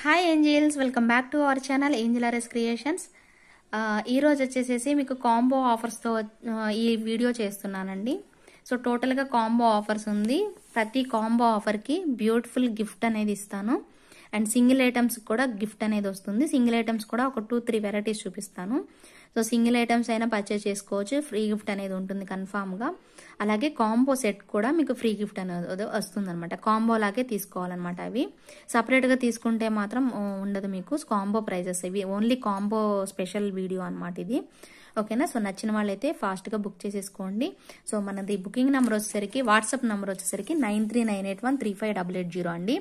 Hi angels, welcome back to our channel Angel RS creations. ఈ రోజు వచ్చేసేసి మీకు కాంబో ఆఫర్స్తో ఈ వీడియో చేస్తున్నానండి. సో టోటల్గా కాంబో ఆఫర్స్ ఉంది. ప్రతి కాంబో ఆఫర్కి బ్యూటిఫుల్ గిఫ్ట్ అనేది ఇస్తాను. అండ్ సింగిల్ ఐటమ్స్ కూడా గిఫ్ట్ అనేది వస్తుంది. సింగిల్ ఐటమ్స్ కూడా ఒక 2-3 వెరైటీస్ చూపిస్తాను. సో సింగిల్ ఐటమ్స్ అయినా పర్చేస్ చేసుకోవచ్చు, ఫ్రీ గిఫ్ట్ అనేది ఉంటుంది కన్ఫామ్గా. అలాగే కాంబో సెట్ కూడా మీకు ఫ్రీ గిఫ్ట్ అనేది వస్తుంది అనమాట. కాంబో లాగే తీసుకోవాలన్నమాట. అవి సపరేట్గా తీసుకుంటే మాత్రం ఉండదు మీకు. కాంబో ప్రైజెస్ ఇవి, ఓన్లీ కాంబో స్పెషల్ వీడియో అనమాట ఇది. ఓకేనా. సో నచ్చిన వాళ్ళైతే ఫాస్ట్గా బుక్ చేసేసుకోండి. సో మనది బుకింగ్ నెంబర్ వచ్చేసరికి, వాట్సాప్ నెంబర్ వచ్చేసరికి 9398135880 అండి.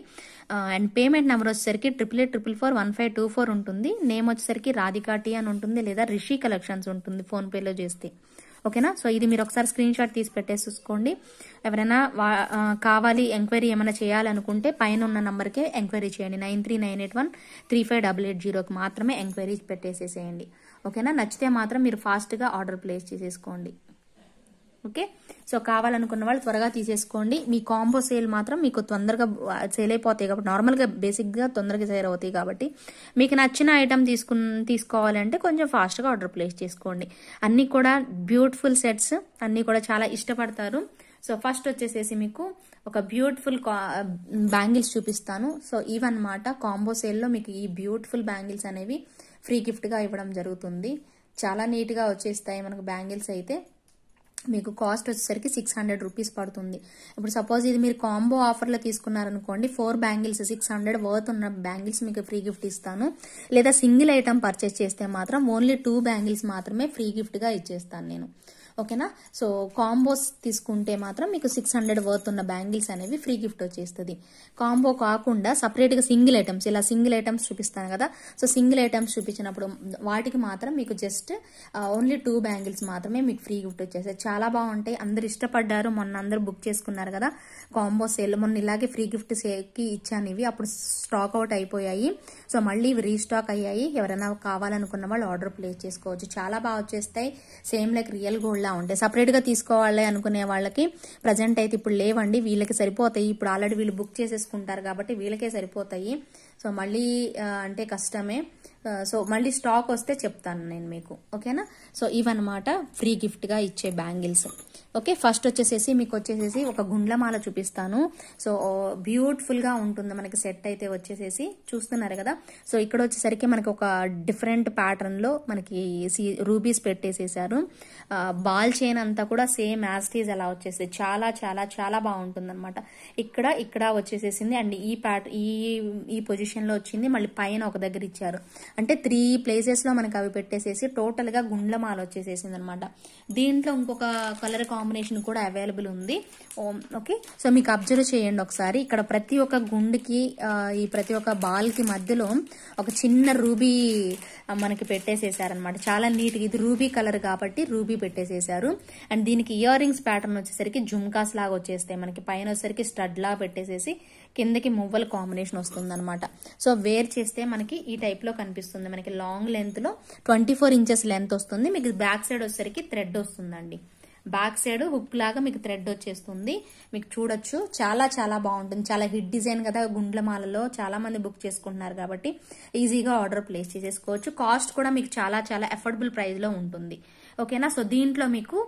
అండ్ పేమెంట్ నెంబర్ వచ్చేసరికి 88441524 ఉంటుంది. నేమ్ వచ్చేసరికి రాధికా టీ అని ఉంటుంది, లేదా రిషి కలెక్షన్స్ ఉంటుంది ఫోన్పేలో చేస్తే. ఓకేనా. సో ఇది మీరు ఒకసారి స్క్రీన్ షాట్ తీసి పెట్టేసుకోండి. ఎవరైనా కావాలి, ఎంక్వైరీ ఏమైనా చేయాలనుకుంటే పైన ఉన్న నంబర్కే ఎంక్వైరీ చేయండి. 9398135880కి మాత్రమే ఎంక్వైరీ పెట్టేసేసేయండి. ఓకేనా. నచ్చితే మాత్రం మీరు ఫాస్ట్గా ఆర్డర్ ప్లేస్ చేసేసుకోండి. ఓకే. సో కావాలనుకున్న వాళ్ళు త్వరగా తీసేసుకోండి. మీ కాంబో సేల్ మాత్రం మీకు తొందరగా సేల్ అయిపోతాయి కాబట్టి, నార్మల్గా బేసిక్గా తొందరగా సేల్ అవుతాయి కాబట్టి, మీకు నచ్చిన ఐటమ్ తీసుకోవాలంటే కొంచెం ఫాస్ట్గా ఆర్డర్ ప్లేస్ చేసుకోండి. అన్నీ కూడా బ్యూటిఫుల్ సెట్స్, అన్నీ కూడా చాలా ఇష్టపడతారు. సో ఫస్ట్ వచ్చేసేసి మీకు ఒక బ్యూటిఫుల్ బ్యాంగిల్స్ చూపిస్తాను. సో ఇవన్నమాట కాంబో సేల్లో మీకు ఈ బ్యూటిఫుల్ బ్యాంగిల్స్ అనేవి ఫ్రీ గిఫ్ట్గా ఇవ్వడం జరుగుతుంది. చాలా నీట్గా వచ్చేస్తాయి మనకు బ్యాంగిల్స్ అయితే. మీకు కాస్ట్ వచ్చేసరికి 600 రూపీస్ పడుతుంది. ఇప్పుడు సపోజ్ ఇది మీరు కాంబో ఆఫర్లో తీసుకున్నారనుకోండి, 4 బ్యాంగిల్స్ 600 వర్త్ ఉన్న బ్యాంగిల్స్ మీకు ఫ్రీ గిఫ్ట్ ఇస్తాను. లేదా సింగిల్ ఐటమ్ పర్చేస్ చేస్తే మాత్రం ఓన్లీ 2 బ్యాంగిల్స్ మాత్రమే ఫ్రీ గిఫ్ట్గా ఇచ్చేస్తాను నేను. ఓకేనా. సో కాంబోస్ తీసుకుంటే మాత్రం మీకు 600 వర్త్ ఉన్న బ్యాంగిల్స్ అనేవి ఫ్రీ గిఫ్ట్ వచ్చేస్తుంది. కాంబో కాకుండా సపరేట్గా సింగిల్ ఐటమ్స్, ఇలా సింగిల్ ఐటమ్స్ చూపిస్తాను కదా. సో సింగిల్ ఐటమ్స్ చూపించినప్పుడు వాటికి మాత్రం మీకు జస్ట్ ఓన్లీ 2 బ్యాంగిల్స్ మాత్రమే మీకు ఫ్రీ గిఫ్ట్ వచ్చేస్తాయి. చాలా బాగుంటాయి, అందరు ఇష్టపడ్డారు. మొన్న అందరూ బుక్ చేసుకున్నారు కదా కాంబో సేల్. మొన్న ఇలాగే ఫ్రీ గిఫ్ట్ సేల్కి ఇచ్చాను ఇవి, అప్పుడు స్టాక్ అవుట్ అయిపోయాయి. సో మళ్ళీ ఇవి రీస్టాక్ అయ్యాయి. ఎవరైనా కావాలనుకున్న వాళ్ళు ఆర్డర్ ప్లేస్ చేసుకోవచ్చు. చాలా బాగా వచ్చేస్తాయి, సేమ్ లైక్ రియల్ గోల్డ్ లా ఉంటాయి. సపరేట్ గా తీసుకోవాలి అనుకునే వాళ్ళకి ప్రజెంట్ అయితే ఇప్పుడు లేవండి, వీళ్ళకి సరిపోతాయి. ఇప్పుడు ఆల్రెడీ వీళ్ళు బుక్ చేసేసుకుంటారు కాబట్టి వీళ్ళకే సరిపోతాయి. సో మళ్ళీ అంటే కష్టమే. సో మళ్ళీ స్టాక్ వస్తే చెప్తాను నేను మీకు. ఓకేనా. సో ఇవన్నమాట ఫ్రీ గిఫ్ట్ గా ఇచ్చే బ్యాంగిల్స్. ఓకే. ఫస్ట్ వచ్చేసేసి మీకు వచ్చేసేసి ఒక గుండ్లమాల చూపిస్తాను. సో బ్యూటిఫుల్ గా ఉంటుంది మనకి సెట్ అయితే వచ్చేసేసి, చూస్తున్నారు కదా. సో ఇక్కడ వచ్చేసరికి మనకి ఒక డిఫరెంట్ ప్యాటర్న్ లో మనకి రూబీస్ పెట్టేసేసారు. బాల్ చైన్ అంతా కూడా సేమ్ యాస్టీజ్ అలా వచ్చేసి చాలా చాలా చాలా బాగుంటుంది అనమాట. ఇక్కడ వచ్చేసేసింది. అండ్ ఈ పొజిషన్ లో వచ్చింది. మళ్ళీ పైన ఒక దగ్గర ఇచ్చారు. అంటే 3 ప్లేసెస్ లో మనకి అవి పెట్టేసేసి టోటల్ గా గుండ్లమాల వచ్చేసేసింది అనమాట. దీంట్లో ఇంకొక కలర్ కాంబినేషన్ కూడా అవైలబుల్ ఉంది. ఓకే. సో మీకు అబ్జర్వ్ చేయండి ఒకసారి. ఇక్కడ ప్రతి ఒక్క గుండుకి, ఈ ప్రతి ఒక్క బాల్ కి మధ్యలో ఒక చిన్న రూబీ మనకి పెట్టేసేసారనమాట. చాలా నీట్ గా, ఇది రూబీ కలర్ కాబట్టి రూబీ పెట్టేసేసారు. అండ్ దీనికి ఇయర్ రింగ్స్ ప్యాటర్న్ వచ్చేసరికి జుమ్కాస్ లాగా వచ్చేస్తాయి మనకి. పైన వచ్చేసరికి స్టడ్ లాగా పెట్టేసేసి కిందకి మువ్వల కాంబినేషన్ వస్తుంది అనమాట. సో వేర్ చేస్తే మనకి ఈ టైప్ లో కనిపిస్తుంది. మనకి లాంగ్ లెంత్ లో 24 ఇంచెస్ లెంత్ వస్తుంది. మీకు బ్యాక్ సైడ్ వచ్చేసరికి థ్రెడ్ వస్తుందండి. బ్యాక్ సైడ్ హుక్ లాగా మీకు థ్రెడ్ వచ్చేస్తుంది. మీకు చూడొచ్చు, చాలా చాలా బాగుంటుంది. చాలా హిట్ డిజైన్ కదా గుండ్లమాలలో, చాలా మంది బుక్ చేసుకుంటున్నారు కాబట్టి ఈజీగా ఆర్డర్ ప్లేస్ చేసేసుకోవచ్చు. కాస్ట్ కూడా మీకు చాలా చాలా అఫోర్డబుల్ ప్రైస్ లో ఉంటుంది. ఓకేనా. సో దీంట్లో మీకు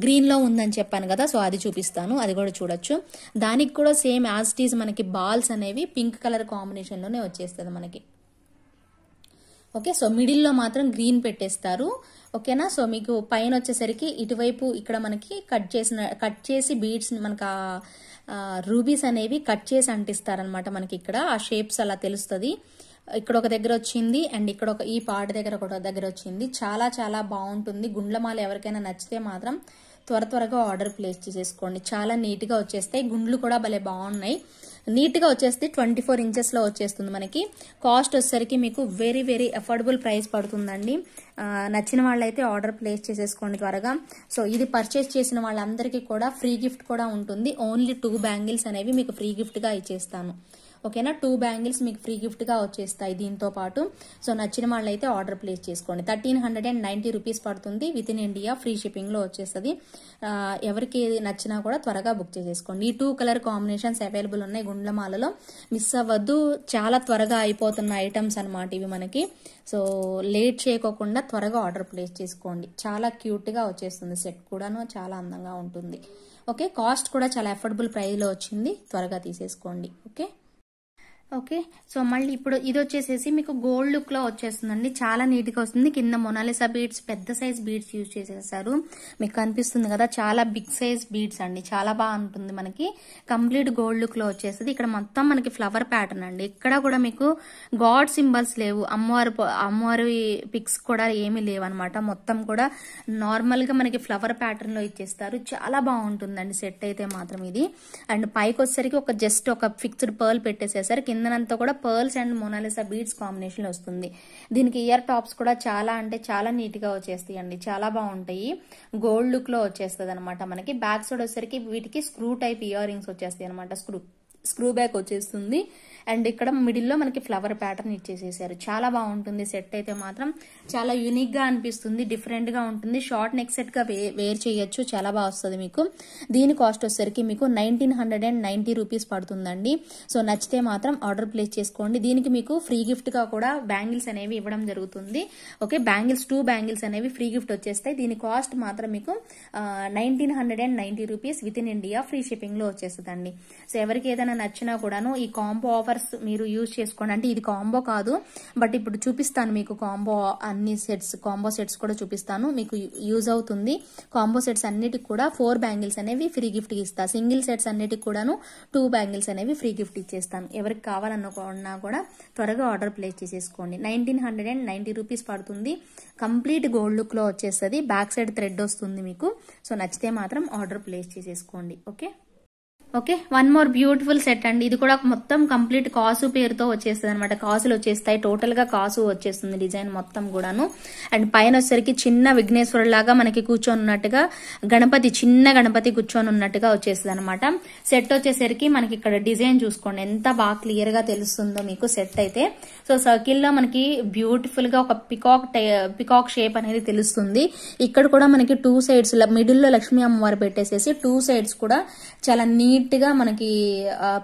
గ్రీన్ లో ఉందని చెప్పాను కదా, సో అది చూపిస్తాను, అది కూడా చూడొచ్చు. దానికి కూడా సేమ్ యాజ్ ఇట్ ఈజ్ మనకి బాల్స్ అనేవి పింక్ కలర్ కాంబినేషన్ లోనే వచ్చేస్తుంది మనకి. ఓకే. సో మిడిల్లో మాత్రం గ్రీన్ పెట్టేస్తారు. ఓకేనా. సో మీకు పైన వచ్చేసరికి ఇటువైపు ఇక్కడ మనకి కట్ చేసి బీడ్స్ మనకి రూబీస్ అనేవి కట్ చేసి అంటిస్తారనమాట. మనకి ఇక్కడ ఆ షేప్స్ అలా తెలుస్తుంది. ఇక్కడ ఒక దగ్గర వచ్చింది, అండ్ ఇక్కడ ఈ పార్ట్ దగ్గర ఒక దగ్గర వచ్చింది. చాలా చాలా బాగుంటుంది. గుండ్లమాల ఎవరికైనా నచ్చితే మాత్రం త్వరగా ఆర్డర్ ప్లేస్ చేసేసుకోండి. చాలా నీట్ గా వచ్చేస్తాయి. గుండ్లు కూడా భలే బాగున్నాయి, నీట్ గా వచ్చేస్తే 24 ఇంచెస్ లో వచ్చేస్తుంది మనకి. కాస్ట్ వచ్చేసరికి మీకు వెరీ వెరీ అఫోర్డబుల్ ప్రైస్ పడుతుందండి. నచ్చిన వాళ్ళైతే ఆర్డర్ ప్లేస్ చేసేసుకోండి త్వరగా. సో ఇది పర్చేస్ చేసిన వాళ్ళందరికీ కూడా ఫ్రీ గిఫ్ట్ కూడా ఉంటుంది. ఓన్లీ 2 బ్యాంగిల్స్ అనేవి మీకు ఫ్రీ గిఫ్ట్ గా ఇచ్చేస్తాను. ఓకేనా. 2 బ్యాంగిల్స్ మీకు ఫ్రీ గిఫ్ట్ గా వచ్చేస్తాయి దీంతో పాటు. సో నచ్చిన వాళ్ళు అయితే ఆర్డర్ ప్లేస్ చేసుకోండి. 1390 రూపీస్ పడుతుంది. With in India free shipping లో వచ్చేస్తుంది. ఎవరికి నచ్చినా కూడా త్వరగా బుక్ చేసేసుకోండి. ఈ 2 కలర్ కాంబినేషన్స్ అవైలబుల్ ఉన్నాయి గుండ్లమాలలో. మిస్ అవ్వద్దు, చాలా త్వరగా అయిపోతున్న ఐటమ్స్ అన్నమాట ఇవి మనకి. సో లేట్ చేయకోకుండా త్వరగా ఆర్డర్ ప్లేస్ చేసుకోండి. చాలా క్యూట్ గా వచ్చేస్తుంది. సెట్ కూడాను చాలా అందంగా ఉంటుంది. ఓకే, కాస్ట్ కూడా చాలా అఫోర్డబుల్ ప్రైస్ లో వచ్చింది. త్వరగా తీసేసుకోండి. ఓకే. సో మళ్ళీ ఇప్పుడు ఇది వచ్చేసేసి మీకు గోల్డ్ లుక్ లో వచ్చేస్తుందండి. చాలా నీట్ గా వస్తుంది. కింద మొనాలిసా బీడ్స్, పెద్ద సైజ్ బీడ్స్ యూజ్ చేసేసారు. మీకు కనిపిస్తుంది కదా, చాలా బిగ్ సైజ్ బీడ్స్ అండి. చాలా బాగా ఉంటుంది. మనకి కంప్లీట్ గోల్డ్ లుక్ లో వచ్చేస్తుంది. ఇక్కడ మొత్తం మనకి ఫ్లవర్ ప్యాటర్న్ అండి. ఇక్కడ కూడా మీకు గాడ్ సింబల్స్ లేవు, అమ్మవారి పిక్స్ కూడా ఏమీ లేవు అనమాట. మొత్తం కూడా నార్మల్ గా మనకి ఫ్లవర్ ప్యాటర్న్ లో ఇచ్చేస్తారు. చాలా బాగుంటుందండి సెట్ అయితే మాత్రం ఇది. అండ్ పైకి వచ్చేసరికి ఒక జస్ట్ ఒక ఫిక్స్డ్ పర్ల్ పెట్టేసేసారు. కిందనంతా కూడా pearls and Mona Lisa beads combination లో వస్తుంది. దీనికి ఇయర్ టాప్స్ కూడా చాలా అంటే చాలా నీట్ గా వచ్చేస్తాయి అండి. చాలా బాగుంటాయి. గోల్డ్ లుక్ లో వచ్చేస్తుంది అనమాట. మనకి బ్యాక్ సైడ్ వచ్చేసరికి వీటికి స్క్రూ టైప్ ఇయర్ రింగ్స్ వచ్చేస్తాయి అనమాట. స్క్రూ బ్యాక్ వచ్చేస్తుంది. అండ్ ఇక్కడ మిడిల్ లో మనకి ఫ్లవర్ ప్యాటర్న్ ఇచ్చేసేసారు. చాలా బాగుంటుంది సెట్ అయితే మాత్రం. చాలా యూనిక్ గా అనిపిస్తుంది, డిఫరెంట్ గా ఉంటుంది. షార్ట్ నెక్ సెట్ గా వేర్ చేయొచ్చు. చాలా బాగా వస్తుంది మీకు. దీని కాస్ట్ వచ్చేసరికి మీకు 1990 రూపీస్ పడుతుందండి. సో నచ్చితే మాత్రం ఆర్డర్ ప్లేస్ చేసుకోండి. దీనికి మీకు ఫ్రీ గిఫ్ట్ గా కూడా బ్యాంగిల్స్ అనేవి ఇవ్వడం జరుగుతుంది. ఓకే, బ్యాంగిల్స్ 2 బ్యాంగిల్స్ అనేవి ఫ్రీ గిఫ్ట్ వచ్చేస్తాయి. దీని కాస్ట్ మాత్రం మీకు 1990 rupees with in India free shipping లో వచ్చేస్తుందండి. సో ఎవరికి ఏదైనా నచ్చినా కూడాను ఈ కాంబో ఆఫర్స్ మీరు యూజ్ చేసుకోండి. అంటే ఇది కాంబో కాదు, బట్ ఇప్పుడు చూపిస్తాను మీకు కాంబో అన్ని సెట్స్, కాంబో సెట్స్ కూడా చూపిస్తాను. మీకు యూజ్ అవుతుంది. కాంబో సెట్స్ అన్నిటికి కూడా 4 బ్యాంగిల్స్ అనేవి ఫ్రీ గిఫ్ట్ ఇస్తా. సింగిల్ సెట్స్ అన్నిటికి కూడాను 2 బ్యాంగిల్స్ అనేవి ఫ్రీ గిఫ్ట్ ఇచ్చేస్తాను. ఎవరికి కావాలనుకున్నా కూడా త్వరగా ఆర్డర్ ప్లేస్ చేసేసుకోండి. 1990 రూపీస్ పడుతుంది. కంప్లీట్ గోల్డ్ లుక్ లో వచ్చేస్తుంది. బ్యాక్ సైడ్ థ్రెడ్ వస్తుంది మీకు. సో నచ్చితే మాత్రం ఆర్డర్ ప్లేస్ చేసేసుకోండి. Okay, one more beautiful set అండి. ఇది కూడా మొత్తం కంప్లీట్ కాసు పేరుతో వచ్చేస్తుంది అనమాట. కాసులు వచ్చేస్తాయి. టోటల్ గా కాసు వచ్చేస్తుంది డిజైన్ మొత్తం కూడాను. అండ్ పైన వచ్చేసరికి చిన్న విఘ్నేశ్వరుడు లాగా మనకి కూర్చొని ఉన్నట్టుగా గణపతి, చిన్న గణపతి కూర్చొని ఉన్నట్టుగా వచ్చేస్తుంది అనమాట. సెట్ వచ్చేసరికి మనకి ఇక్కడ డిజైన్ చూసుకోండి ఎంత బాగా క్లియర్ గా తెలుస్తుందో మీకు సెట్ అయితే. సో సర్కిల్ లో మనకి బ్యూటిఫుల్ గా ఒక పికాక్ షేప్ అనేది తెలుస్తుంది. ఇక్కడ కూడా మనకి 2 సైడ్స్ మిడిల్ లో లక్ష్మీ అమ్మవారు పెట్టేసేసి 2 సైడ్స్ కూడా చాలా నీట్ గా మనకి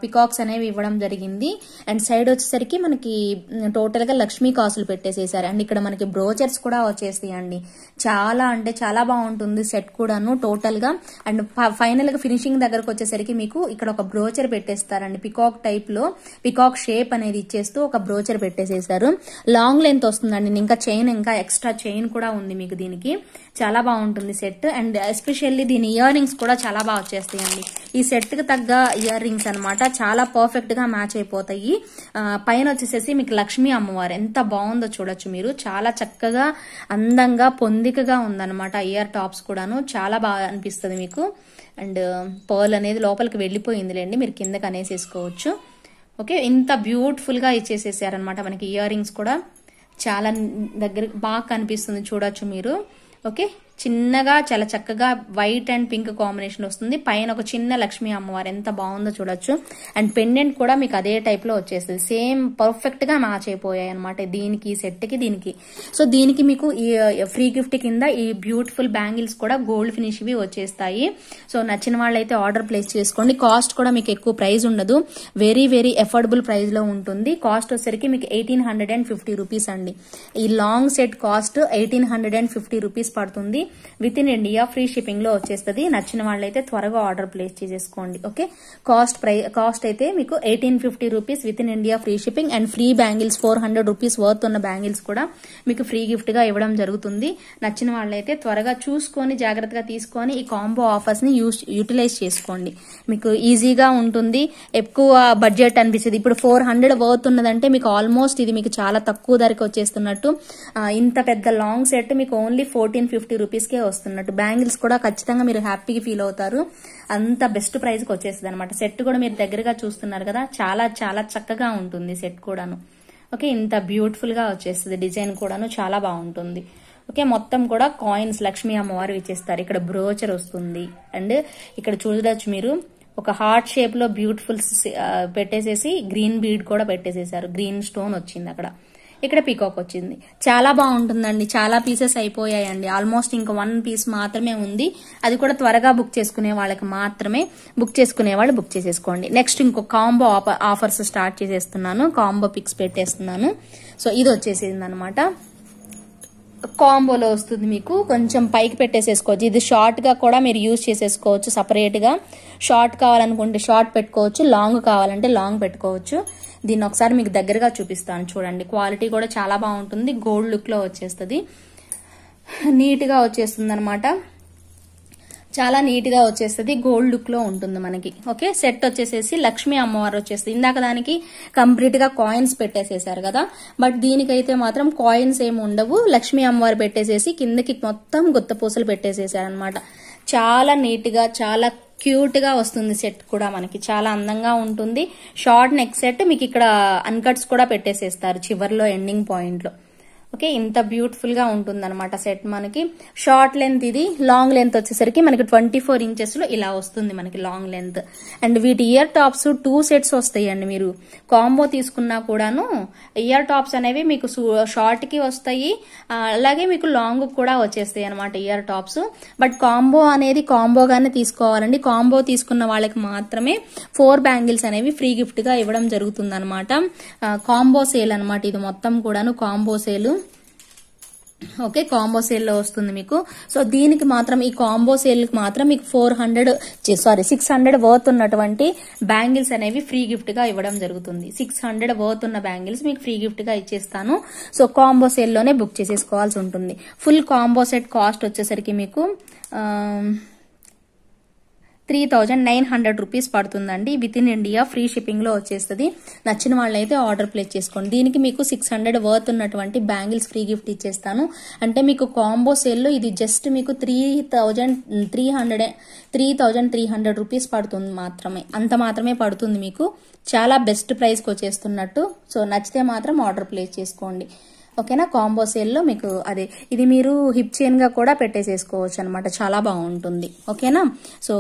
పికాక్స్ అనేవి ఇవ్వడం జరిగింది. అండ్ సైడ్ వచ్చేసరికి మనకి టోటల్ గా లక్ష్మీ కాసులు పెట్టేసేసారు. అండ్ ఇక్కడ మనకి బ్రోచర్స్ కూడా వచ్చేస్తాయి అండి. చాలా అంటే చాలా బాగుంటుంది సెట్ కూడాను టోటల్ గా. అండ్ ఫైనల్ గా ఫినిషింగ్ దగ్గరకు వచ్చేసరికి మీకు ఇక్కడ ఒక బ్రోచర్ పెట్టేస్తారండి. పికాక్ టైప్ లో పికాక్ షేప్ అనేది ఇచ్చేస్తూ ఒక బ్రోచర్ పెట్టేసేసారు. లాంగ్ లెంత్ వస్తుందండి. ఇంకా ఎక్స్ట్రా చైన్ కూడా ఉంది మీకు దీనికి. చాలా బాగుంటుంది సెట్. అండ్ ఎస్పెషల్లీ దీని ఇయర్ రింగ్స్ కూడా చాలా బాగా వచ్చేస్తాయండి. ఈ సెట్ కి తగ్గ ఇయర్ రింగ్స్ అనమాట. చాలా పర్ఫెక్ట్ గా మ్యాచ్ అయిపోతాయి. పైన వచ్చేసేసి మీకు లక్ష్మీ అమ్మవారు ఎంత బాగుందో చూడొచ్చు మీరు. చాలా చక్కగా అందంగా పొందికగా ఉందన్నమాట. ఇయర్ టాప్స్ కూడాను చాలా బాగా అనిపిస్తుంది మీకు. అండ్ పర్ల్ అనేది లోపలికి వెళ్ళిపోయిందిలేండి, మీరు కిందకి అనేసేసుకోవచ్చు. ఓకే, ఇంత బ్యూటిఫుల్ గా ఇచ్చేసేసారనమాట. మనకి ఇయర్ రింగ్స్ కూడా చాలా దగ్గర బాగా కనిపిస్తుంది చూడొచ్చు మీరు. ఓకే, చిన్నగా చాలా చక్కగా వైట్ అండ్ పింక్ కాంబినేషన్ వస్తుంది. పైన ఒక చిన్న లక్ష్మీ అమ్మవారు ఎంత బాగుందో చూడొచ్చు. అండ్ పెండెంట్ కూడా మీకు అదే టైప్ లో వచ్చేస్తుంది. సేమ్ పర్ఫెక్ట్ గా మ్యాచ్ అయిపోయాయి అనమాట దీనికి, సెట్ కి దీనికి. సో దీనికి మీకు ఈ ఫ్రీ గిఫ్ట్ కింద ఈ బ్యూటిఫుల్ బ్యాంగిల్స్ కూడా గోల్డ్ ఫినిష్ వి వచ్చేస్తాయి. సో నచ్చిన వాళ్ళైతే ఆర్డర్ ప్లేస్ చేసుకోండి. కాస్ట్ కూడా మీకు ఎక్కువ ప్రైస్ ఉండదు. వెరీ వెరీ అఫోర్డబుల్ ప్రైస్ లో ఉంటుంది. కాస్ట్ వచ్చేసరికి మీకు 1850 రూపీస్ అండి. ఈ లాంగ్ సెట్ కాస్ట్ 1850 రూపీస్ పడుతుంది. With in India free shipping లో వచ్చేస్తుంది. నచ్చిన వాళ్ళైతే త్వరగా ఆర్డర్ ప్లేస్ చేసేసుకోండి. ఓకే, కాస్ట్ అయితే మీకు 1850 rupees with in India free shipping. And free bangles 400 rupees worth ఉన్న బ్యాంగిల్స్ కూడా మీకు ఫ్రీ గిఫ్ట్ గా ఇవ్వడం జరుగుతుంది. నచ్చిన వాళ్ళైతే త్వరగా చూసుకొని జాగ్రత్తగా తీసుకొని ఈ కాంబో ఆఫర్స్ ని యూటిలైజ్ చేసుకోండి. మీకు ఈజీగా ఉంటుంది. ఎక్కువ బడ్జెట్ అనిపిస్తుంది. ఇప్పుడు 400 వర్త్ ఉన్నదంటే మీకు ఆల్మోస్ట్ ఇది మీకు చాలా తక్కువ ధరకు వచ్చేస్తున్నట్టు. ఇంత పెద్ద లాంగ్ సెట్ మీకు ఓన్లీ 1450 రూపీస్ కే వస్తున్నట్టు. బ్యాంగిల్స్ కూడా ఖచ్చితంగా మీరు హ్యాపీగా ఫీల్ అవుతారు. అంత బెస్ట్ ప్రైస్ కి వచ్చేస్తుంది అనమాట. సెట్ కూడా మీరు దగ్గరగా చూస్తున్నారు కదా, చాలా చాలా చక్కగా ఉంటుంది సెట్ కూడాను. ఓకే, ఇంత బ్యూటిఫుల్ గా వచ్చేస్తుంది. డిజైన్ కూడాను చాలా బాగుంటుంది. ఓకే, మొత్తం కూడా కాయిన్స్ లక్ష్మీ అమ్మవారు ఇచ్చేస్తారు. ఇక్కడ బ్రోచర్ వస్తుంది. అండ్ ఇక్కడ చూడొచ్చు మీరు ఒక హార్ట్ షేప్ లో బ్యూటిఫుల్ పెట్టేసేసి గ్రీన్ బీడ్ కూడా పెట్టేసేసారు. గ్రీన్ స్టోన్ వచ్చింది అక్కడ. ఇక్కడ పీకాక్ వచ్చింది. చాలా బాగుంటుందండి. చాలా పీసెస్ అయిపోయాయండి. ఆల్మోస్ట్ ఇంకా 1 పీస్ మాత్రమే ఉంది. అది కూడా త్వరగా బుక్ చేసుకునే వాళ్ళకి మాత్రమే. బుక్ చేసుకునే వాళ్ళు బుక్ చేసేసుకోండి. నెక్స్ట్ ఇంకో కాంబో ఆఫర్స్ స్టార్ట్ చేసేస్తున్నాను. కాంబో పిక్స్ పెట్టేస్తున్నాను. సో ఇది వచ్చేసింది అనమాట. కాంబోలో వస్తుంది మీకు. కొంచెం పైకి పెట్టేసేసుకోవచ్చు. ఇది షార్ట్ గా కూడా మీరు యూజ్ చేసేసుకోవచ్చు. సపరేట్ గా షార్ట్ కావాలనుకుంటే షార్ట్ పెట్టుకోవచ్చు, లాంగ్ కావాలంటే లాంగ్ పెట్టుకోవచ్చు. దీన్ని ఒకసారి మీకు దగ్గరగా చూపిస్తాను చూడండి. క్వాలిటీ కూడా చాలా బాగుంటుంది. గోల్డ్ లుక్ లో వచ్చేస్తుంది. నీట్ గా వచ్చేస్తుంది అనమాట. చాలా నీట్ గా వచ్చేస్తుంది. గోల్డ్ లుక్ లో ఉంటుంది మనకి. ఓకే, సెట్ వచ్చేసేసి లక్ష్మీ అమ్మవారు వచ్చేస్తుంది. ఇందాక దానికి కంప్లీట్ గా కాయిన్స్ పెట్టేసేసారు కదా, బట్ దీనికైతే మాత్రం కాయిన్స్ ఏమి ఉండవు. లక్ష్మీ అమ్మవారు పెట్టేసేసి కిందకి మొత్తం గుత్తపూసలు పెట్టేసేసారు అనమాట. చాలా నీట్ గా, చాలా క్యూట్ గా వస్తుంది. సెట్ కూడా మనకి చాలా అందంగా ఉంటుంది. షార్ట్ నెక్ సెట్ మీకు ఇక్కడ అన్కట్స్ కూడా పెట్టేసేస్తారు చివర్లో, ఎండింగ్ పాయింట్ లో. ఓకే, ఇంత బ్యూటిఫుల్ గా ఉంటుంది అనమాట సెట్ మనకి. షార్ట్ లెంత్ ఇది. లాంగ్ లెంత్ వచ్చేసరికి మనకి 24 ఇంచెస్ లో ఇలా వస్తుంది మనకి లాంగ్ లెంత్. అండ్ వీటి ఇయర్ టాప్స్ 2 సెట్స్ వస్తాయండి. మీరు కాంబో తీసుకున్నా కూడాను ఇయర్ టాప్స్ అనేవి మీకు షార్ట్ కి వస్తాయి, అలాగే మీకు లాంగ్ కూడా వచ్చేస్తాయి అనమాట ఇయర్ టాప్స్. బట్ కాంబో అనేది కాంబోగానే తీసుకోవాలండి. కాంబో తీసుకున్న వాళ్ళకి మాత్రమే 4 బ్యాంగిల్స్ అనేవి ఫ్రీ గిఫ్ట్ గా ఇవ్వడం జరుగుతుంది అనమాట. కాంబో సేల్ అనమాట ఇది మొత్తం కూడాను. Combo sale. Okay, combo sale లో వస్తుంది మీకు. సో దీనికి మాత్రం, ఈ కాంబో సేల్ కి మాత్రం మీకు 600 వర్త్ ఉన్నటువంటి బ్యాంగిల్స్ అనేవి ఫ్రీ గిఫ్ట్ గా ఇవ్వడం జరుగుతుంది. 600 వర్త్ ఉన్న బ్యాంగిల్స్ మీకు ఫ్రీ గిఫ్ట్ గా ఇచ్చేస్తాను. సో కాంబో సేల్ లోనే బుక్ చేసేసుకోవాల్సి ఉంటుంది. ఫుల్ కాంబో సెట్ కాస్ట్ వచ్చేసరికి మీకు 3900 రూపీస్ పడుతుందండి. With in India free shipping లో వచ్చేస్తుంది. నచ్చిన వాళ్ళైతే ఆర్డర్ ప్లేస్ చేసుకోండి. దీనికి మీకు 600 వర్త్ ఉన్నటువంటి బ్యాంగిల్స్ ఫ్రీ గిఫ్ట్ ఇచ్చేస్తాను. అంటే మీకు కాంబో సేల్ లో ఇది జస్ట్ మీకు 3300 రూపీస్ పడుతుంది మాత్రమే. అంత మాత్రమే పడుతుంది మీకు. చాలా బెస్ట్ ప్రైస్ కి వచ్చేస్తున్నట్టు. సో నచ్చితే మాత్రం ఆర్డర్ ప్లేస్ చేసుకోండి. ఓకేనా, కాంబో సేల్ లో మీకు అదే ఇది మీరు హిప్ చైన్ గా కూడా పెట్టేసేసుకోవచ్చు అనమాట. చాలా బాగుంటుంది. ఓకేనా, సో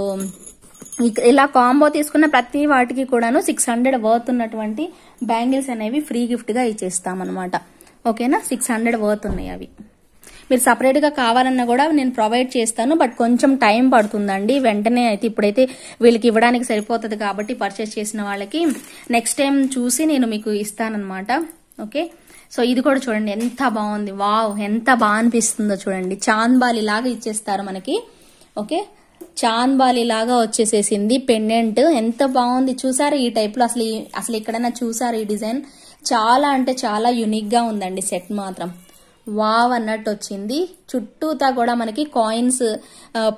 ఇలా కాంబో తీసుకున్న ప్రతి వాటికి కూడాను 600 వర్త్ ఉన్నటువంటి బ్యాంగిల్స్ అనేవి ఫ్రీ గిఫ్ట్ గా ఇచ్చేస్తామన్నమాట. ఓకేనా, 600 వర్త్ ఉన్నాయి అవి. మీరు సపరేట్ గా కావాలన్నా కూడా నేను ప్రొవైడ్ చేస్తాను. బట్ కొంచెం టైం పడుతుందండి. వెంటనే అయితే ఇప్పుడైతే వీళ్ళకి ఇవ్వడానికి సరిపోతుంది కాబట్టి పర్చేస్ చేసిన వాళ్ళకి నెక్స్ట్ టైం చూసి నేను మీకు ఇస్తానన్నమాట. ఓకే, సో ఇది కూడా చూడండి ఎంత బాగుంది. వావ్, ఎంత బాగా అనిపిస్తుందో చూడండి. చాంద్బాలి లాగా ఇచ్చేస్తారు మనకి. ఓకే, చాంద్బాలి లాగా వచ్చేసేసింది పెండెంట్. ఎంత బాగుంది చూసారా ఈ టైప్ లో. అసలు ఎక్కడైనా చూసారా ఈ డిజైన్? చాలా అంటే చాలా యూనిక్ గా ఉందండి సెట్ మాత్రం. వావ్ అన్నట్టు వచ్చింది. చుట్టూతా కూడా మనకి కాయిన్స్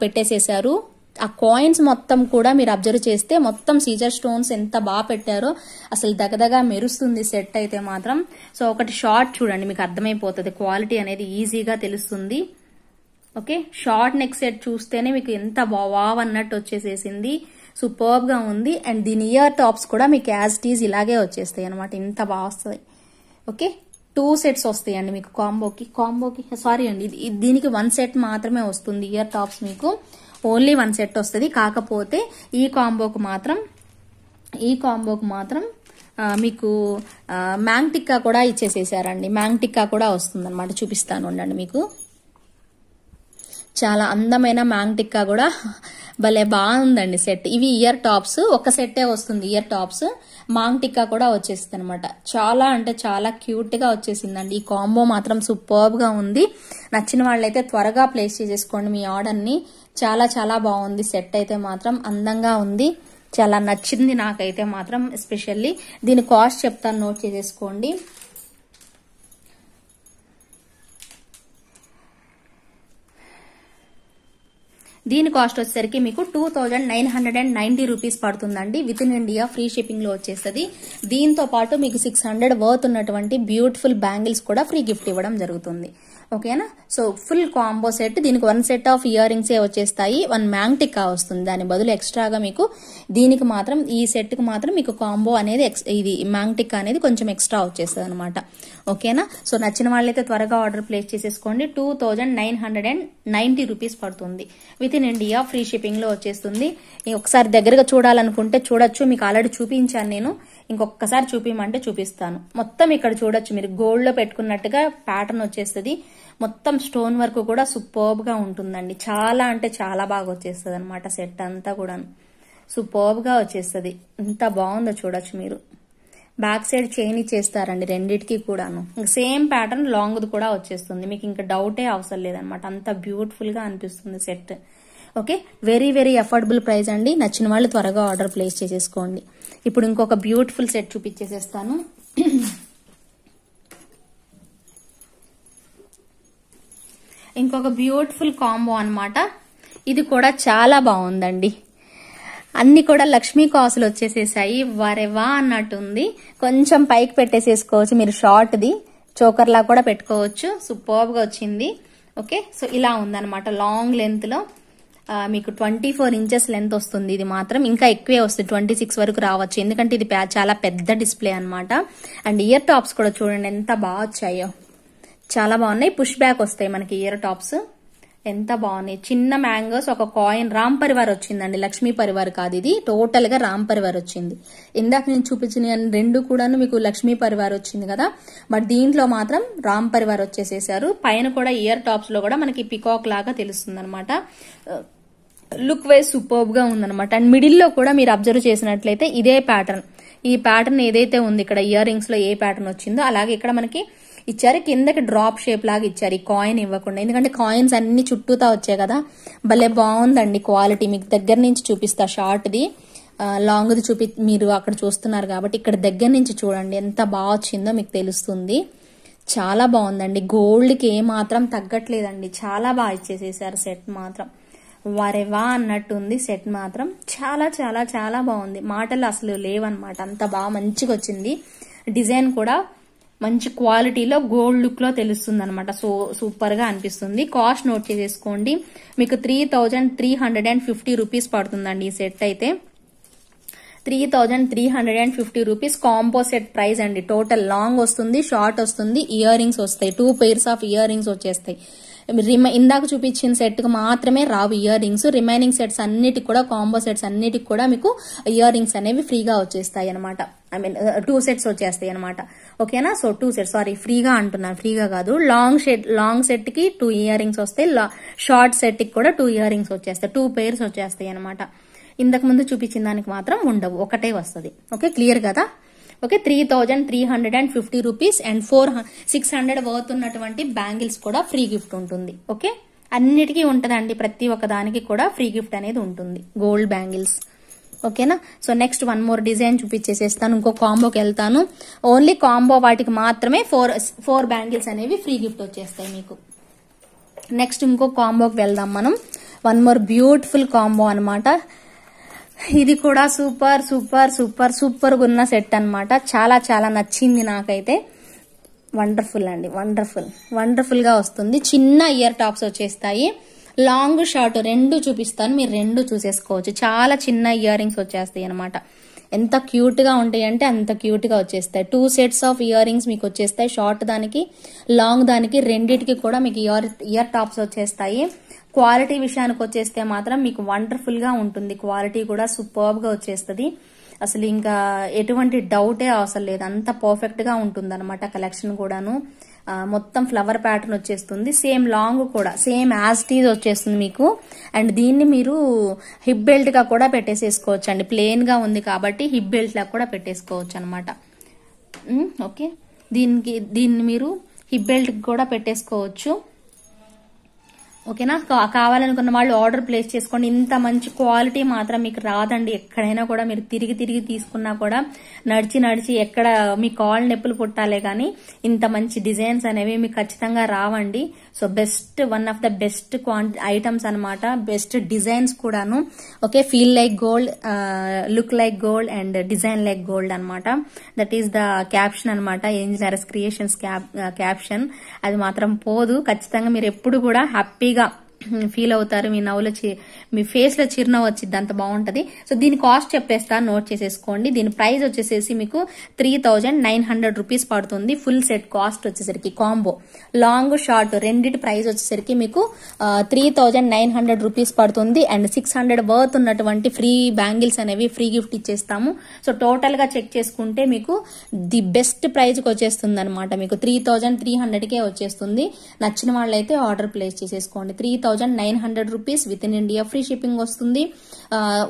పెట్టేసేసారు. ఆ కాయిన్స్ మొత్తం కూడా మీరు అబ్జర్వ్ చేస్తే మొత్తం సీజర్ స్టోన్స్ ఎంత బాగా పెట్టారో అసలు దగదగా మెరుస్తుంది సెట్ అయితే మాత్రం. సో ఒకటి షార్ట్ చూడండి, మీకు అర్థమైపోతుంది. క్వాలిటీ అనేది ఈజీగా తెలుస్తుంది. ఓకే, షార్ట్ నెక్ సెట్ చూస్తేనే మీకు ఎంత వావ్ అన్నట్టు వచ్చేసేసింది. సూపర్బ్ గా ఉంది. అండ్ దీని ఇయర్ టాప్స్ కూడా మీకు యాజ్ ఇట్ ఈజ్ ఇలాగే వచ్చేస్తాయి అనమాట. ఇంత బాగా వస్తాయి. ఓకే, 2 సెట్స్ వస్తాయండి మీకు కాంబోకి సారీ అండి, దీనికి 1 సెట్ మాత్రమే వస్తుంది. ఇయర్ టాప్స్ మీకు ఓన్లీ 1 సెట్ వస్తుంది. కాకపోతే ఈ కాంబోకు మాత్రం మీకు మ్యాంగ్ టిక్కా కూడా ఇచ్చేసేసారండి. మ్యాంగ్ టిక్కా కూడా వస్తుంది అనమాట. చూపిస్తాను ఉండండి మీకు. చాలా అందమైన మ్యాంగ్ టిక్కా కూడా భలే బాగుందండి సెట్. ఇవి ఇయర్ టాప్స్, ఒక సెట్టే వస్తుంది ఇయర్ టాప్స్. మాంగ్ టిక్కా కూడా వచ్చేసింది అనమాట. చాలా అంటే చాలా క్యూట్ గా వచ్చేసిందండి. ఈ కాంబో మాత్రం సూపర్బ్ గా ఉంది. నచ్చిన వాళ్ళైతే త్వరగా ప్లేస్ చేసేసుకోండి మీ ఆర్డర్ ని. చాలా చాలా బాగుంది సెట్ అయితే మాత్రం. అందంగా ఉంది. చాలా నచ్చింది నాకైతే మాత్రం. ఎస్పెషల్లీ దీని కాస్ట్ చెప్తాను, నోట్ చేసేసుకోండి. దీని కాస్ట్ వచ్చేసరికి మీకు 2990 రూపీస్ పడుతుందండి. With in India free shipping లో వచ్చేస్తుంది. దీంతో పాటు మీకు 600 వర్త్ ఉన్నటువంటి బ్యూటిఫుల్ బ్యాంగిల్స్ కూడా ఫ్రీ గిఫ్ట్ ఇవ్వడం జరుగుతుంది. ఓకేనా. సో ఫుల్ కాంబో సెట్, దీనికి 1 సెట్ ఆఫ్ ఇయర్ రింగ్సే వచ్చేస్తాయి, 1 మ్యాంగ్టికా వస్తుంది. దాని బదులు ఎక్స్ట్రాగా మీకు దీనికి మాత్రం ఈ సెట్ కి మాత్రం మీకు కాంబో అనేది ఇది మ్యాంగ్టికా అనేది కొంచెం ఎక్స్ట్రా వచ్చేస్తుంది అనమాట. ఓకేనా. సో నచ్చిన వాళ్ళైతే త్వరగా ఆర్డర్ ప్లేస్ చేసేసుకోండి. 2990 రూపీస్ పడుతుంది. With in India free shipping లో వచ్చేస్తుంది. ఒకసారి దగ్గరగా చూడాలనుకుంటే చూడొచ్చు, మీకు ఆల్రెడీ చూపించాను నేను, ఇంకొకసారి చూపించమంటే చూపిస్తాను. మొత్తం ఇక్కడ చూడొచ్చు మీరు, గోల్డ్ లో పెట్టుకున్నట్టుగా ప్యాటర్న్ వచ్చేస్తుంది. మొత్తం స్టోన్ వర్క్ కూడా సూపర్బ్ గా ఉంటుందండి. చాలా అంటే చాలా బాగా వచ్చేస్తుంది అనమాట. సెట్ అంతా కూడా సూపర్బ్ గా వచ్చేస్తుంది. ఎంత బాగుందో చూడొచ్చు మీరు. బ్యాక్ సైడ్ చైన్ ఇచ్చేస్తారండి రెండిటికి కూడాను. సేమ్ ప్యాటర్న్ లాంగ్ కూడా వచ్చేస్తుంది. మీకు ఇంకా డౌటే అవసరం లేదనమాట. అంత బ్యూటిఫుల్ గా అనిపిస్తుంది set. Okay, very very affordable price అండి. నచ్చిన వాళ్ళు త్వరగా ఆర్డర్ ప్లేస్ చేసేసుకోండి. ఇప్పుడు ఇంకొక బ్యూటిఫుల్ సెట్ చూపించేసేస్తాను. ఇంకొక బ్యూటిఫుల్ కాంబో అన్నమాట. ఇది కూడా చాలా బాగుందండి. అన్ని కూడా లక్ష్మీ కాసులు వచ్చేసేసాయి. వరెవా అన్నట్టుంది. కొంచెం పైకి పెట్టేసేసుకోవచ్చు మీరు, షార్ట్ది చోకర్ లా కూడా పెట్టుకోవచ్చు. సూపర్బ్ గా వచ్చింది. ఓకే, సో ఇలా ఉందన్నమాట. లాంగ్ లెంత్ లో మీకు 24 ఇంచెస్ లెంత్ వస్తుంది. ఇది మాత్రం ఇంకా ఎక్కువే వస్తుంది, 26 వరకు రావచ్చు, ఎందుకంటే ఇది చాలా పెద్ద డిస్ప్లే అన్నమాట. అండ్ ఇయర్ టాప్స్ కూడా చూడండి ఎంత బాగా వచ్చాయో, చాలా బాగున్నాయి. పుష్ బ్యాక్ వస్తాయి మనకి ఇయర్ టాప్స్, ఎంత బాగున్నాయి. చిన్న మ్యాంగోస్, ఒక కాయిన్, రామ్ పరివార్ వచ్చిందండి, లక్ష్మీ పరివార్ కాదు ఇది, టోటల్ గా రామ్ పరివార్ వచ్చింది. ఇందాక నేను చూపించిన రెండు కూడాను మీకు లక్ష్మీ పరివార్ వచ్చింది కదా, బట్ దీంట్లో మాత్రం రామ్ పరివార్ వచ్చేసేసారు. పైన కూడా ఇయర్ టాప్స్ లో కూడా మనకి పికాక్ లాగా తెలుస్తుంది అనమాట. లుక్ వైజ్ సూపర్బ్ గా ఉందన్నమాట. అండ్ మిడిల్ లో కూడా మీరు అబ్జర్వ్ చేసినట్లయితే ఇదే ప్యాటర్న్, ఈ ప్యాటర్న్ ఏదైతే ఉంది ఇక్కడ ఇయర్ రింగ్స్ లో ఏ ప్యాటర్న్ వచ్చిందో అలాగే ఇక్కడ మనకి ఇచ్చారు. కిందకి డ్రాప్ షేప్ లాగా ఇచ్చారు, ఈ కాయిన్ ఇవ్వకుండా, ఎందుకంటే కాయిన్స్ అన్ని చుట్టూతా వచ్చాయి కదా. భలే బాగుందండి క్వాలిటీ. మీకు దగ్గర నుంచి చూపిస్తా, షార్ట్ది లాంగ్ది మీరు అక్కడ చూస్తున్నారు కాబట్టి ఇక్కడ దగ్గర నుంచి చూడండి ఎంత బాగా వచ్చిందో మీకు తెలుస్తుంది. చాలా బాగుందండి. గోల్డ్కి ఏ మాత్రం తగ్గట్లేదండి, చాలా బాగా ఇచ్చేసేసారు సెట్ మాత్రం. వరెవా అన్నట్టుంది సెట్ మాత్రం. చాలా చాలా చాలా బాగుంది, మాటలు అసలు లేవన్నమాట. అంత బాగా మంచిగా వచ్చింది. డిజైన్ కూడా మంచి క్వాలిటీలో గోల్డ్ లుక్ లో తెలుస్తుంది అనమాట. సో సూపర్ గా అనిపిస్తుంది. కాస్ట్ నోట్ చేసేసుకోండి. మీకు 3350 రూపీస్ పడుతుందండి ఈ సెట్ అయితే. 3350 రూపీస్ కాంబో సెట్ ప్రైస్ అండి. టోటల్ లాంగ్ వస్తుంది, షార్ట్ వస్తుంది, ఇయర్ రింగ్స్ వస్తాయి, 2 pairs ఆఫ్ ఇయర్ రింగ్స్ వచ్చేస్తాయి. ఇందాక చూపించిన సెట్ కు మాత్రమే రావు ఇయర్ రింగ్స్, రిమైనింగ్ సెట్స్ అన్నిటికి కూడా, కాంబో సెట్స్ అన్నిటికి కూడా మీకు ఇయర్ రింగ్స్ అనేవి ఫ్రీగా వచ్చేస్తాయి అనమాట. ఐ మీన్ 2 సెట్స్ వచ్చేస్తాయి అనమాట. ఓకేనా. సో 2 సెట్స్, సారీ ఫ్రీగా అంటున్నాను, ఫ్రీగా కాదు. లాంగ్ సెట్ కి 2 ఇయర్ రింగ్స్ వస్తాయి, షార్ట్ సెట్ కి కూడా 2 ఇయర్ రింగ్స్ వచ్చేస్తాయి, 2 pairs వచ్చేస్తాయి అనమాట. ఇంతకు ముందు చూపించిన దానికి మాత్రం ఉండవు, ఒకటే వస్తుంది. ఓకే, క్లియర్ కదా. ఓకే, 3350 రూపీస్ అండ్ 600 వర్త్ ఉన్నటువంటి బ్యాంగిల్స్ కూడా ఫ్రీ గిఫ్ట్ ఉంటుంది. ఓకే, అన్నిటికీ ఉంటదండి, ప్రతి ఒక్క దానికి కూడా ఫ్రీ గిఫ్ట్ అనేది ఉంటుంది, గోల్డ్ బ్యాంగిల్స్. ఓకేనా. సో నెక్స్ట్ 1 మోర్ డిజైన్ చూపించేసేస్తాను. ఇంకో కాంబోకి వెళ్తాను. ఓన్లీ కాంబో వాటికి మాత్రమే 4 బ్యాంగిల్స్ అనేవి ఫ్రీ గిఫ్ట్ వచ్చేస్తాయి మీకు. నెక్స్ట్ ఇంకో కాంబోకి వెళ్దాం మనం. 1 మోర్ బ్యూటిఫుల్ కాంబో అనమాట. ఇది కూడా సూపర్ సూపర్ సూపర్ సూపర్ గా ఉన్న సెట్ అనమాట. చాలా చాలా నచ్చింది నాకైతే. వండర్ఫుల్ అండి, వండర్ఫుల్ గా వస్తుంది. చిన్న ఇయర్ టాప్స్ వచ్చేస్తాయి, లాంగ్ షార్ట్ రెండు చూపిస్తాను, మీరు రెండు చూసేసుకోవచ్చు. చాలా చిన్న ఇయర్ రింగ్స్ వచ్చేస్తాయి అనమాట. ఎంత క్యూట్ గా ఉంటాయి అంటే అంత క్యూట్ గా వచ్చేస్తాయి. 2 sets ఆఫ్ ఇయర్ రింగ్స్ మీకు వచ్చేస్తాయి, షార్ట్ దానికి లాంగ్ దానికి రెండిటికి కూడా మీకు ఇయర్ టాప్స్ వచ్చేస్తాయి. క్వాలిటీ విషయానికి వచ్చేస్తే మాత్రం మీకు వండర్ఫుల్ గా ఉంటుంది. క్వాలిటీ కూడా సూపర్బ్ గా వచ్చేస్తుంది. అసలు ఇంకా ఎటువంటి డౌటే అవసరం లేదు, అంత పర్ఫెక్ట్ గా ఉంటుంది అనమాట. కలెక్షన్ కూడాను మొత్తం ఫ్లవర్ ప్యాటర్న్ వచ్చేస్తుంది. సేమ్ లాంగ్ కూడా సేమ్ యాజ్ టీజ్ వచ్చేస్తుంది మీకు. అండ్ దీన్ని మీరు హిప్ బెల్ట్ గా కూడా పెట్టేసేసుకోవచ్చు అండి. ప్లేన్ గా ఉంది కాబట్టి హిప్ బెల్ట్ లా కూడా పెట్టేసుకోవచ్చు అనమాట. ఓకే, దీన్ని మీరు హిప్ బెల్ట్ కూడా పెట్టేసుకోవచ్చు. ఓకేనా. కావాలనుకున్న వాళ్ళు ఆర్డర్ ప్లేస్ చేసుకోండి. ఇంత మంచి క్వాలిటీ మాత్రం మీకు రాదండి. ఎక్కడైనా కూడా మీరు తిరిగి తిరిగి తీసుకున్నా కూడా నడిచి ఎక్కడ మీ కాల్ నొప్పులు పుట్టాలే కానీ ఇంత మంచి డిజైన్స్ అనేవి మీకు ఖచ్చితంగా రావండి. So best, one of the best items అనమాట, బెస్ట్ డిజైన్స్ కూడాను. Okay, feel like gold, look like gold and design like gold అనమాట. దట్ ఈస్ ద క్యాప్షన్ అనమాట, ఏంజెల్ క్రియేషన్స్ క్యాప్షన్. అది మాత్రం పోదు. ఖచ్చితంగా మీరు ఎప్పుడు కూడా హ్యాపీగా ఫీల్ అవుతారు. మీ నవ్వులో మీ ఫేస్ లో చిరునవ్వు వచ్చింది, అంత బాగుంటది. సో దీని కాస్ట్ చెప్పేస్తా, నోట్ చేసేసుకోండి. దీని ప్రైస్ వచ్చేసేసి మీకు 3900 రూపీస్ పడుతుంది. ఫుల్ సెట్ కాస్ట్ వచ్చేసరికి కాంబో లాంగ్ షార్ట్ రెండింటి ప్రైస్ వచ్చేసరికి మీకు 3900 రూపీస్ పడుతుంది. అండ్ 600 వర్త్ ఉన్నటువంటి ఫ్రీ బ్యాంగిల్స్ అనేవి ఫ్రీ గిఫ్ట్ ఇచ్చేస్తాము. సో టోటల్ గా చెక్ చేసుకుంటే మీకు ది బెస్ట్ ప్రైజ్ కి వచ్చేస్తుంది అనమాట. మీకు 3300కే వచ్చేస్తుంది. నచ్చిన వాళ్ళైతే ఆర్డర్ ప్లేస్ చేసేసుకోండి. 3900 rupees with in India free shipping వస్తుంది.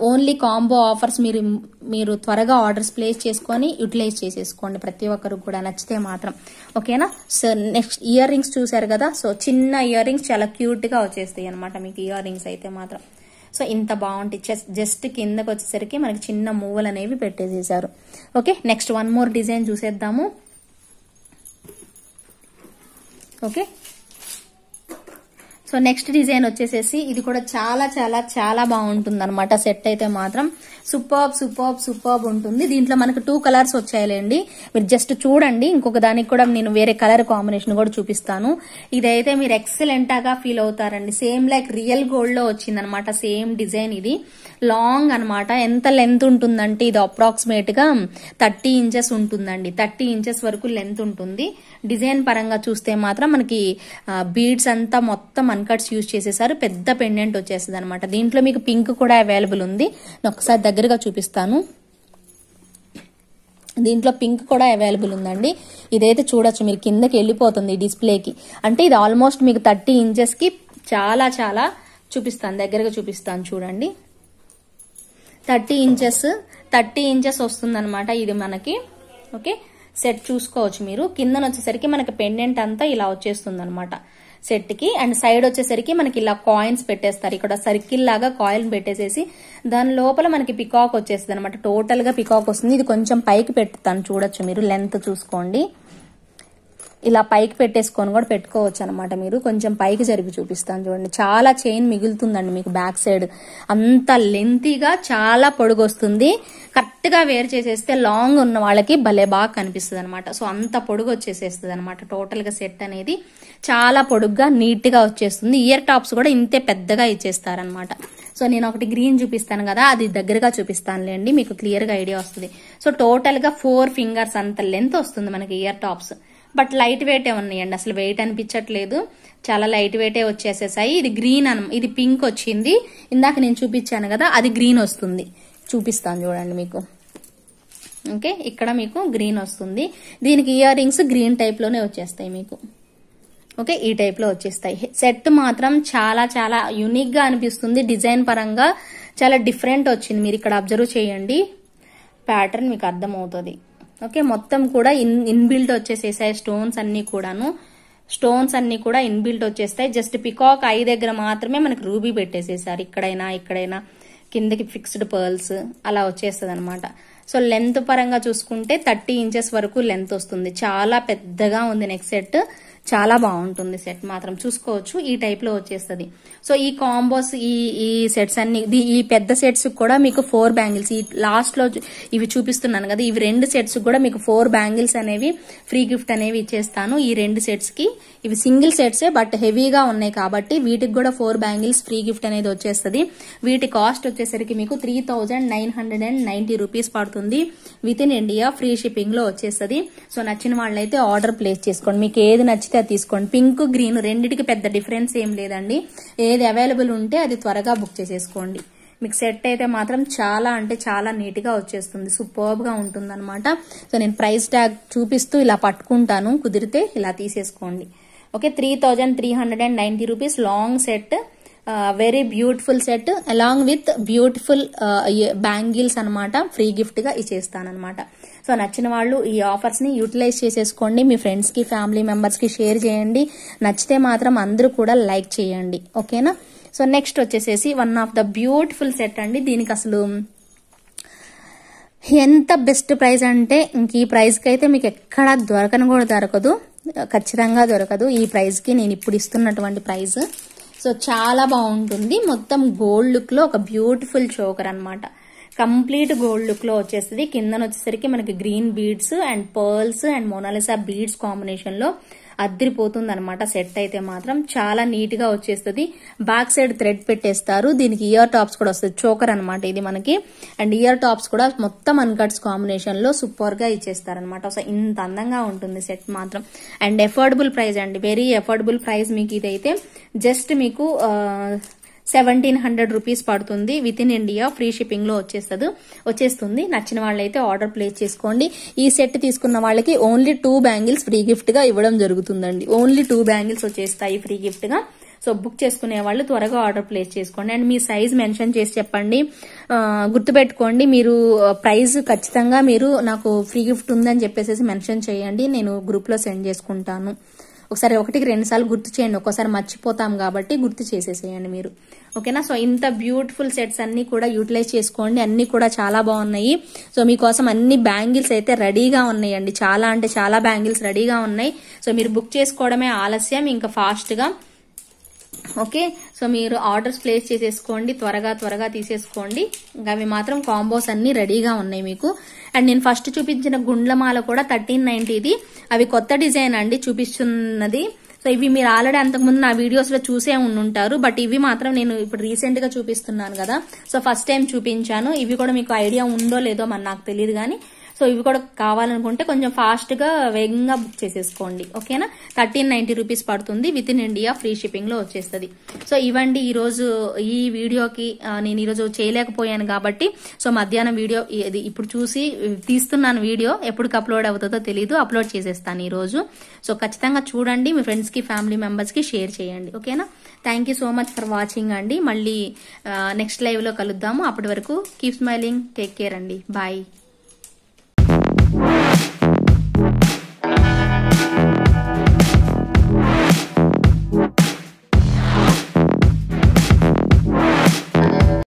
ఓన్లీ కాంబో ఆఫర్స్ మీరు త్వరగా ఆర్డర్స్ ప్లేస్ చేసుకొని యూటిలైజ్ చేసేసుకోండి ప్రతి ఒక్కరు కూడా, నచ్చితే మాత్రం. ఓకేనా. సో నెక్స్ట్ ఇయర్ రింగ్స్ చూసారు కదా. సో చిన్న ఇయర్ రింగ్స్ చాలా క్యూట్ గా వచ్చేస్తాయి అనమాట మీకు ఇయర్ రింగ్స్ అయితే మాత్రం. సో ఇంత బాగుంటాయి. జస్ట్ కిందకి వచ్చేసరికి మనకి చిన్న మూవలు అనేవి పెట్టేసేసారు. Okay, next one more design చూసేద్దాము. ఓకే, సో నెక్స్ట్ డిజైన్ వచ్చేసేసి ఇది కూడా చాలా చాలా చాలా బాగుంటుంది అనమాట. సెట్ అయితే మాత్రం సూపర్బ్ ఉంటుంది. దీంట్లో మనకు 2 కలర్స్ వచ్చాయిలేండి, మీరు జస్ట్ చూడండి. ఇంకొక దానికి కూడా నేను వేరే కలర్ కాంబినేషన్ కూడా చూపిస్తాను. ఇదైతే మీరు ఎక్సలెంట్ గా ఫీల్ అవుతారండి. సేమ్ లైక్ రియల్ గోల్డ్ లో వచ్చింది అనమాట. సేమ్ డిజైన్ ఇది లాంగ్ అనమాట. ఎంత లెంత్ ఉంటుందంటే ఇది అప్రాక్సిమేట్ గా 30 ఇంచెస్ ఉంటుందండి. 30 ఇంచెస్ వరకు లెంత్ ఉంటుంది. డిజైన్ పరంగా చూస్తే మాత్రం మనకి బీడ్స్ అంతా మొత్తం అన్కట్స్ యూజ్ చేసేసారు. పెద్ద పెండెంట్ వచ్చేస్తుంది అనమాట. దీంట్లో మీకు పింక్ కూడా అవైలబుల్ ఉంది. నేను ఒకసారి దగ్గరగా చూపిస్తాను. దీంట్లో పింక్ కూడా అవైలబుల్ ఉందండి. ఇదైతే చూడొచ్చు మీరు, కిందకి వెళ్ళిపోతుంది డిస్ప్లేకి. అంటే ఇది ఆల్మోస్ట్ మీకు 30 ఇంచెస్ కి చాలా చాలా చూపిస్తాను, దగ్గరగా చూపిస్తాను చూడండి. 30 ఇంచెస్ వస్తుంది అనమాట ఇది మనకి. ఓకే, సెట్ చూసుకోవచ్చు మీరు. కిందన వచ్చేసరికి మనకి పెండెంట్ అంతా ఇలా వచ్చేస్తుంది అనమాట సెట్ కి. అండ్ సైడ్ వచ్చేసరికి మనకి ఇలా కాయిన్స్ పెట్టేస్తారు. ఇక్కడ సర్కిల్ లాగా కాయిన్ పెట్టేసేసి దాని లోపల మనకి పికాక్ వచ్చేస్తుంది అనమాట. టోటల్ గా పికాక్ వస్తుంది. ఇది కొంచెం పైకి పెడతాను చూడొచ్చు మీరు, లెంత్ చూసుకోండి. ఇలా పైకి పెట్టేసుకొని కూడా పెట్టుకోవచ్చు అనమాట. మీరు కొంచెం పైకి జరిపి చూపిస్తాను చూడండి. చాలా చైన్ మిగులుతుందండి మీకు బ్యాక్ సైడ్. అంత లెంతీగా చాలా పొడుగు వస్తుంది. కరెక్ట్ గా వేర్ చేసేస్తే లాంగ్ ఉన్న వాళ్ళకి భలే బాగా కనిపిస్తుంది అనమాట. సో అంత పొడుగు వచ్చేసేస్తుంది అనమాట. టోటల్ గా సెట్ అనేది చాలా పొడుగ్గా నీట్ గా వచ్చేస్తుంది. ఇయర్ టాప్స్ కూడా ఇంతే పెద్దగా ఇచ్చేస్తారనమాట. సో నేను ఒకటి గ్రీన్ చూపిస్తాను కదా, అది దగ్గరగా చూపిస్తానులేండి, మీకు క్లియర్ గా ఐడియా వస్తుంది. సో టోటల్ గా 4 ఫింగర్స్ అంత లెంత్ వస్తుంది మనకి ఇయర్ టాప్స్. బట్ లైట్ వెయిటే ఉన్నాయండి, అసలు వెయిట్ అనిపించట్లేదు. చాలా లైట్ వెయిటే వచ్చేసేసాయి. ఇది గ్రీన్ ఇది పింక్ వచ్చింది. ఇందాక నేను చూపించాను కదా, అది గ్రీన్ వస్తుంది. చూపిస్తాను చూడండి మీకు. ఓకే, ఇక్కడ మీకు గ్రీన్ వస్తుంది. దీనికి ఇయర్ రింగ్స్ గ్రీన్ టైప్ లోనే వచ్చేస్తాయి మీకు. ఓకే, ఈ టైప్ లో వచ్చేస్తాయి. సెట్ మాత్రం చాలా చాలా యూనిక్ గా అనిపిస్తుంది. డిజైన్ పరంగా చాలా డిఫరెంట్ వచ్చింది. మీరు ఇక్కడ అబ్జర్వ్ చేయండి, ప్యాటర్న్ మీకు అర్థమవుతుంది. ఓకే, మొత్తం కూడా ఇన్బిల్ట్ వచ్చేసేసాయి. స్టోన్స్ అన్ని కూడా ఇన్బిల్ట్ వచ్చేస్తాయి. జస్ట్ పికాక్ ఐ దగ్గర మాత్రమే మనకి రూబీ పెట్టేసేసారు. ఇక్కడైనా కిందకి ఫిక్స్డ్ పర్ల్స్ అలా వచ్చేస్తుంది అనమాట. సో లెంత్ పరంగా చూసుకుంటే 30 ఇంచెస్ వరకు లెంత్ వస్తుంది. చాలా పెద్దగా ఉంది నెక్ సెట్. చాలా బాగుంటుంది సెట్ మాత్రం, చూసుకోవచ్చు. ఈ టైప్ లో వచ్చేస్తుంది. సో ఈ కాంబోస్ ఈ సెట్స్ అన్ని, ఈ పెద్ద సెట్స్ కూడా మీకు 4 బ్యాంగిల్స్, ఈ లాస్ట్ లో ఇవి చూపిస్తున్నాను కదా, ఇవి 2 సెట్స్ కూడా మీకు 4 బ్యాంగిల్స్ అనేవి ఫ్రీ గిఫ్ట్ అనేవి ఇచ్చేస్తాను. ఈ 2 సెట్స్ కి ఇవి సింగిల్ సెట్సే, బట్ హెవీగా ఉన్నాయి కాబట్టి వీటికి కూడా 4 బ్యాంగిల్స్ ఫ్రీ గిఫ్ట్ అనేది వచ్చేస్తుంది. వీటి కాస్ట్ వచ్చేసరికి మీకు 3990 రూపీస్ పడుతుంది. With in India free shipping లో వచ్చేస్తుంది. సో నచ్చిన వాళ్ళైతే ఆర్డర్ ప్లేస్ చేసుకోండి. మీకు ఏది నచ్చితే అది తీసుకోండి. పింక్ గ్రీన్ రెండిటికి పెద్ద డిఫరెన్స్ ఏం లేదండి. ఏది అవైలబుల్ ఉంటే అది త్వరగా బుక్ చేసేసుకోండి. మీకు సెట్ అయితే మాత్రం చాలా అంటే చాలా నీట్ గా వచ్చేస్తుంది. సూపర్బ్ గా ఉంటుంది అనమాట. సో నేను ప్రైస్ ట్యాగ్ చూపిస్తూ ఇలా పట్టుకుంటాను, కుదిరితే ఇలా తీసేసుకోండి. Okay, 3390 rupees long set very beautiful set along with beautiful bangles అనమాట ఫ్రీ గిఫ్ట్ గా ఇచ్చేస్తానమాట. సో నచ్చిన వాళ్ళు ఈ ఆఫర్స్ ని యూటిలైజ్ చేసేసుకోండి. మీ ఫ్రెండ్స్ కి ఫ్యామిలీ మెంబర్స్ కి షేర్ చేయండి. నచ్చితే మాత్రం అందరూ కూడా లైక్ చేయండి. ఓకేనా. సో నెక్స్ట్ వచ్చేసేసి one of the beautiful set అండి. దీనికి అసలు ఎంత బెస్ట్ ప్రైస్ అంటే ఇంక ఈ ప్రైస్ కి అయితే మీకు ఎక్కడ దొరకను కూడా దొరకదు, ఖచ్చితంగా దొరకదు ఈ ప్రైస్ కి నేను ఇప్పుడు ఇస్తున్నటువంటి ప్రైస్. సో చాలా బాగుంటుంది. మొత్తం గోల్డ్ లుక్ లో ఒక బ్యూటిఫుల్ చోకర్ అన్నమాట. కంప్లీట్ గోల్డ్ లుక్ లో వచ్చేస్తుంది. కిందన వచ్చేసరికి మనకి green beads and pearls and Monalisa beads combination లో అద్దరిపోతుంది అనమాట. సెట్ అయితే మాత్రం చాలా నీట్ గా వచ్చేస్తుంది. బ్యాక్ సైడ్ థ్రెడ్ పెట్టేస్తారు. దీనికి ఇయర్ టాప్స్ కూడా వస్తుంది. చోకర్ అనమాట ఇది మనకి. అండ్ ఇయర్ టాప్స్ కూడా మొత్తం అన్కట్స్ కాంబినేషన్ లో సూపర్ గా ఇచ్చేస్తారనమాట. సో ఇంత అందంగా ఉంటుంది సెట్ మాత్రం. అండ్ ఎఫోర్డబుల్ ప్రైస్ అండి, వెరీ ఎఫోర్డబుల్ ప్రైస్. మీకు ఇదైతే జస్ట్ మీకు 1700 రూపీస్ పడుతుంది. With in India free shipping లో వచ్చేస్తుంది. నచ్చిన వాళ్ళైతే ఆర్డర్ ప్లేస్ చేసుకోండి. ఈ సెట్ తీసుకున్న వాళ్ళకి ఓన్లీ 2 బ్యాంగిల్స్ ఫ్రీ గిఫ్ట్ గా ఇవ్వడం జరుగుతుందండి. ఓన్లీ 2 బ్యాంగిల్స్ వచ్చేస్తాయి ఫ్రీ గిఫ్ట్ గా. సో బుక్ చేసుకునే వాళ్ళు త్వరగా ఆర్డర్ ప్లేస్ చేసుకోండి. అండ్ మీ సైజ్ మెన్షన్ చేసి చెప్పండి. గుర్తుపెట్టుకోండి, మీరు ప్రైస్ ఖచ్చితంగా మీరు నాకు ఫ్రీ గిఫ్ట్ ఉందని చెప్పేసి మెన్షన్ చేయండి. నేను గ్రూప్ లో సెండ్ చేసుకుంటాను. ఒకసారి 1-2 సార్లు గుర్తు చేయండి. ఒక్కోసారి మర్చిపోతాం కాబట్టి గుర్తు చేసేసేయండి మీరు. ఓకేనా. సో ఇంత బ్యూటిఫుల్ సెట్స్ అన్ని కూడా యూటిలైజ్ చేసుకోండి. అన్ని కూడా చాలా బాగున్నాయి. సో మీకోసం అన్ని బ్యాంగిల్స్ అయితే రెడీగా ఉన్నాయండి. చాలా అంటే చాలా బ్యాంగిల్స్ రెడీగా ఉన్నాయి. సో మీరు బుక్ చేసుకోవడమే ఆలస్యం, ఇంకా ఫాస్ట్ గా. ఓకే. సో మీరు ఆర్డర్స్ ప్లేస్ చేసేసుకోండి. త్వరగా తీసేసుకోండి. ఇంకా అవి మాత్రం కాంబోస్ అన్ని రెడీగా ఉన్నాయి మీకు. అండ్ నేను ఫస్ట్ చూపించిన గుండ్లమాల కూడా 1390. అవి కొత్త డిజైన్ అండి చూపిస్తున్నది. సో ఇవి మీరు ఆల్రెడీ అంతకుముందు నా వీడియోస్ లో చూసే ఉంటారు. బట్ ఇవి మాత్రం నేను ఇప్పుడు రీసెంట్ గా చూపిస్తున్నాను కదా. సో ఫస్ట్ టైం చూపించాను. ఇవి కూడా మీకు ఐడియా ఉందో లేదో మరి నాకు తెలియదు కానీ, సో ఇవి కూడా కావాలనుకుంటే కొంచెం ఫాస్ట్ గా వేగంగా బుక్ చేసేసుకోండి. ఓకేనా. 1390 రూపీస్ పడుతుంది. With in India free shipping లో వచ్చేస్తుంది. సో ఇవ్వండి ఈ రోజు ఈ వీడియోకి. నేను ఈ రోజు చేయలేకపోయాను కాబట్టి సో మధ్యాహ్నం వీడియో ఇది ఇప్పుడు చూసి తీస్తున్నాను. వీడియో ఎప్పటికి అప్లోడ్ అవుతుందో తెలియదు, అప్లోడ్ చేసేస్తాను ఈ రోజు. సో ఖచ్చితంగా చూడండి. మీ ఫ్రెండ్స్ కి ఫ్యామిలీ మెంబర్స్ కి షేర్ చేయండి. ఓకేనా. Thank you so much for watching అండి. మళ్ళీ నెక్స్ట్ లైవ్ లో కలుద్దాము. అప్పటి వరకు కీప్ స్మైలింగ్, టేక్ కేర్ అండి. బాయ్.